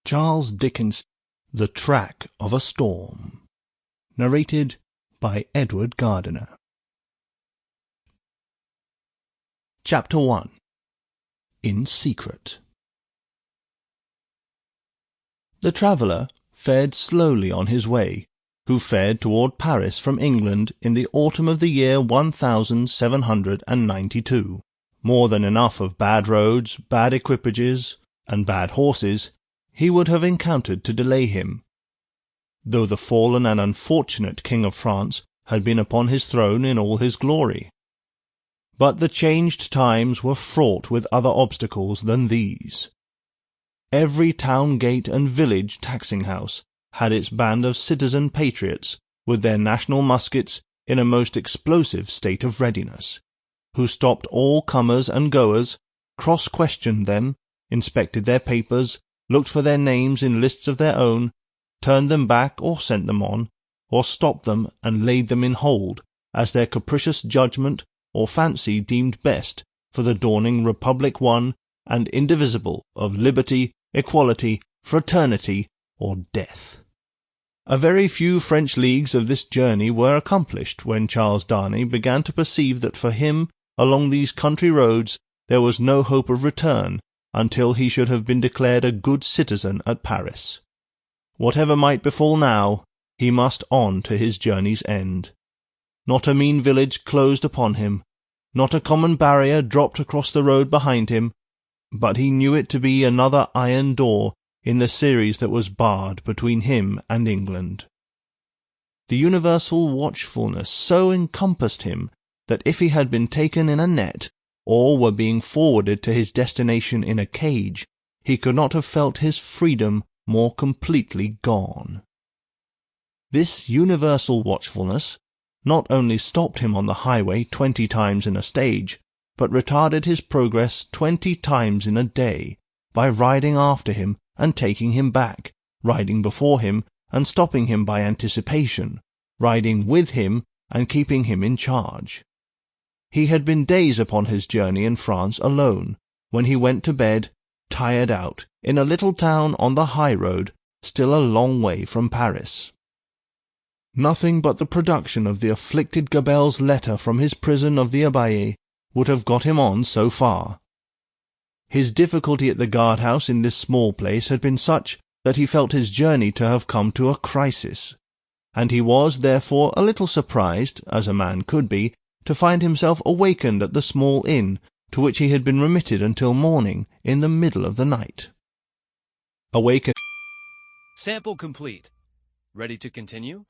Charles Dickens' The Track of a Storm. Narrated by Edward Gardiner. Chapter 1. In Secret. The traveller fared slowly on his way, who fared toward Paris from England in the autumn of the year 1792. More than enough of bad roads, bad equipages, and bad horses he would have encountered to delay him, though the fallen and unfortunate King of France had been upon his throne in all his glory. But the changed times were fraught with other obstacles than these. Every town gate and village taxing-house had its band of citizen patriots with their national muskets in a most explosive state of readiness, who stopped all comers and goers, cross-questioned them, inspected their papers, looked for their names in lists of their own, turned them back or sent them on, or stopped them and laid them in hold, as their capricious judgment or fancy deemed best for the dawning republic one and indivisible of liberty, equality, fraternity, or death. A very few French leagues of this journey were accomplished when Charles Darnay began to perceive that for him, along these country roads, there was no hope of return until he should have been declared a good citizen at Paris. Whatever might befall now, he must on to his journey's end. Not a mean village closed upon him, not a common barrier dropped across the road behind him, but he knew it to be another iron door in the series that was barred between him and England. The universal watchfulness so encompassed him that if he had been taken in a net, or were being forwarded to his destination in a cage, he could not have felt his freedom more completely gone. This universal watchfulness not only stopped him on the highway 20 times in a stage, but retarded his progress 20 times in a day, by riding after him and taking him back, riding before him and stopping him by anticipation, riding with him and keeping him in charge. He had been days upon his journey in France alone, when he went to bed, tired out, in a little town on the high road, still a long way from Paris. Nothing but the production of the afflicted Gabelle's letter from his prison of the Abbaye would have got him on so far. His difficulty at the guard-house in this small place had been such that he felt his journey to have come to a crisis, and he was therefore a little surprised, as a man could be, to find himself awakened at the small inn to which he had been remitted until morning in the middle of the night. Sample complete. Ready to continue?